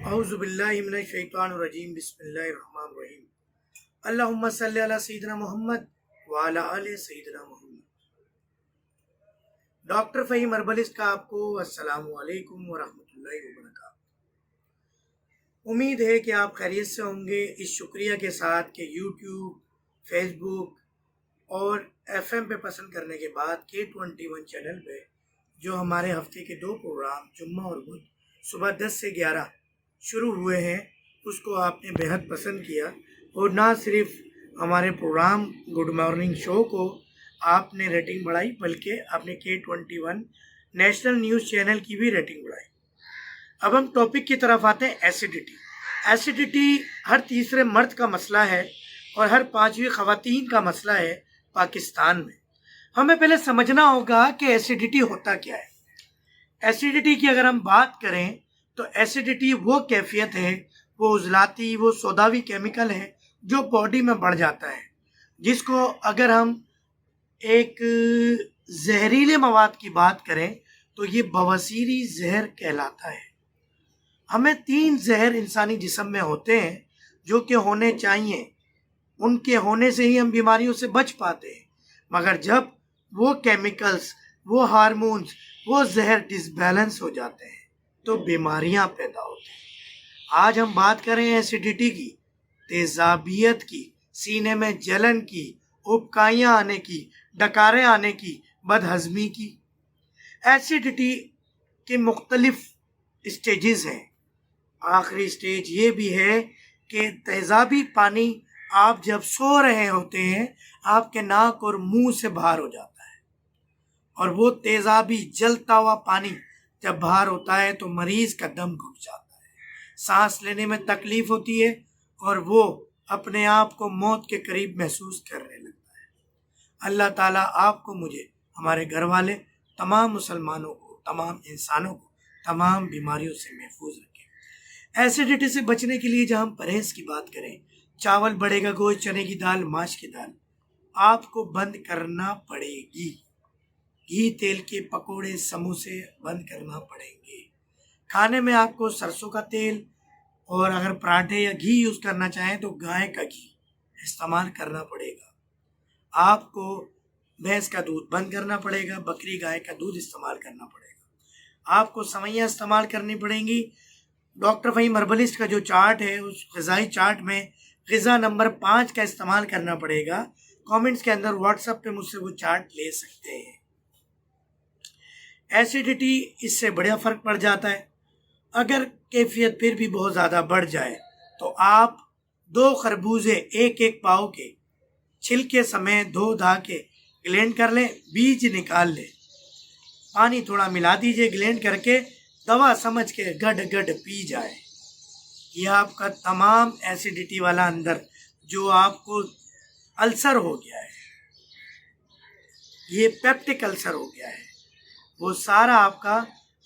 अऊज़ु बिल्लाहि मिनश शैतानिर रजीम बिस्मिल्लाहिर रहमानिर रहीम अल्लाहुम्मा सल्लि अला सय्यिदिना मोहम्मद व अला आलि सय्यिदिना मोहम्मद। डॉक्टर फ़हीम हर्बलिस्ट का आपको अस्सलामु अलैकुम व रहमतुल्लाहि व बरकातहू। उम्मीद है कि आप खैरियत से होंगे। इस शुक्रिया के साथ कि यूट्यूब, फेसबुक और एफएम पे पसंद करने के बाद K21 चैनल पे जो हमारे हफ्ते के 2 प्रोग्राम जुम्मा और बुध सुबह 10 से 11 शुरू हुए हैं उसको आपने बेहद पसंद किया। और ना सिर्फ हमारे प्रोग्राम गुड मॉर्निंग शो को आपने रेटिंग बढ़ाई बल्कि आपने K21 नेशनल न्यूज़ चैनल की भी रेटिंग बढ़ाई। अब हम टॉपिक की तरफ आते हैं। एसिडिटी हर तीसरे मर्द का मसला है और हर 5वीं ख़वातीन का मसला है पाकिस्तान में। हमें पहले समझना होगा कि एसिडिटी होता क्या है। एसिडिटी की अगर हम बात करें तो एसिडिटी वो कैफियत है, वो उजलाती, वो सौदावी केमिकल है जो बॉडी में बढ़ जाता है, जिसको अगर हम एक जहरीले मवाद की बात करें तो ये बवासीरी जहर कहलाता है। हमें 3 जहर इंसानी जिस्म में होते हैं जो कि होने चाहिए, उनके होने से ही हम बीमारियों से बच पाते हैं। मगर जब वो केमिकल्स, वो हार्मोन्स, वो जहर डिसबैलेंस हो जाते हैं तो बीमारियां पैदा होती हैं। आज हम बात करें एसिडिटी की, तेजाबियत की, सीने में जलन की, उबकाइयाँ आने की, डकारें आने की, बदहजमी की। एसिडिटी के मुख्तलिफ स्टेजेस हैं। आखिरी स्टेज ये भी है कि तेजाबी पानी आप जब सो रहे होते हैं आपके नाक और मुंह से बाहर हो जाता है, और वो तेजाबी जलता हुआ पानी जब बाहर होता है तो मरीज का दम घुट जाता है, सांस लेने में तकलीफ होती है और वो अपने आप को मौत के करीब महसूस करने लगता है। अल्लाह ताला आपको, मुझे, हमारे घर वाले, तमाम मुसलमानों को, तमाम इंसानों को तमाम बीमारियों से महफूज रखे। एसिडिटी से बचने के लिए जहाँ हम परहेज की बात करें, चावल, बड़े का गोश्त, चने की दाल, माश की दाल आपको बंद करना पड़ेगी। घी तेल के पकोड़े, समोसे बंद करना पड़ेंगे। खाने में आपको सरसों का तेल, और अगर पराठे या घी यूज़ करना चाहें तो गाय का घी इस्तेमाल करना पड़ेगा। आपको भैंस का दूध बंद करना पड़ेगा, बकरी गाय का दूध इस्तेमाल करना पड़ेगा। आपको सवैयाँ इस्तेमाल करनी पड़ेंगी। डॉक्टर फ़हीम हर्बलिस्ट का जो चार्ट है उस ग़िज़ाई चार्ट में ग़िज़ा नंबर 5 का इस्तेमाल करना पड़ेगा। कमेंट्स के अंदर व्हाट्सएप पे मुझसे वो चार्ट ले सकते हैं। एसिडिटी इससे बड़ा फ़र्क पड़ जाता है। अगर कैफियत फिर भी बहुत ज़्यादा बढ़ जाए तो आप 2 खरबूजे 1-1 पाव के छिलके समेत धो धा के ग्लेंड कर लें, बीज निकाल लें, पानी थोड़ा मिला दीजिए, ग्लेंड करके दवा समझ के गड गड पी जाए। ये आपका तमाम एसिडिटी वाला अंदर जो आपको अल्सर हो गया है, ये पेप्टिक अल्सर हो गया है, वो सारा आपका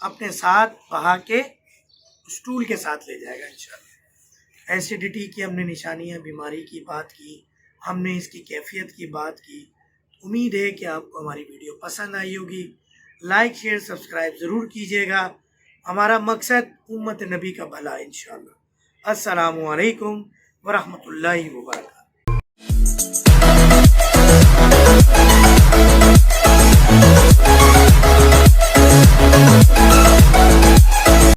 अपने साथ बहा के स्टूल के साथ ले जाएगा इंशाल्लाह। एसिडिटी की हमने निशानियां, बीमारी की बात की, हमने इसकी कैफियत की बात की। उम्मीद है कि आपको हमारी वीडियो पसंद आई होगी। लाइक, शेयर, सब्सक्राइब ज़रूर कीजिएगा। हमारा मकसद उम्मत नबी का भला इंशाल्लाह। अस्सलामु अलैकुम व रहमतुल्लाहि व बरकातहू।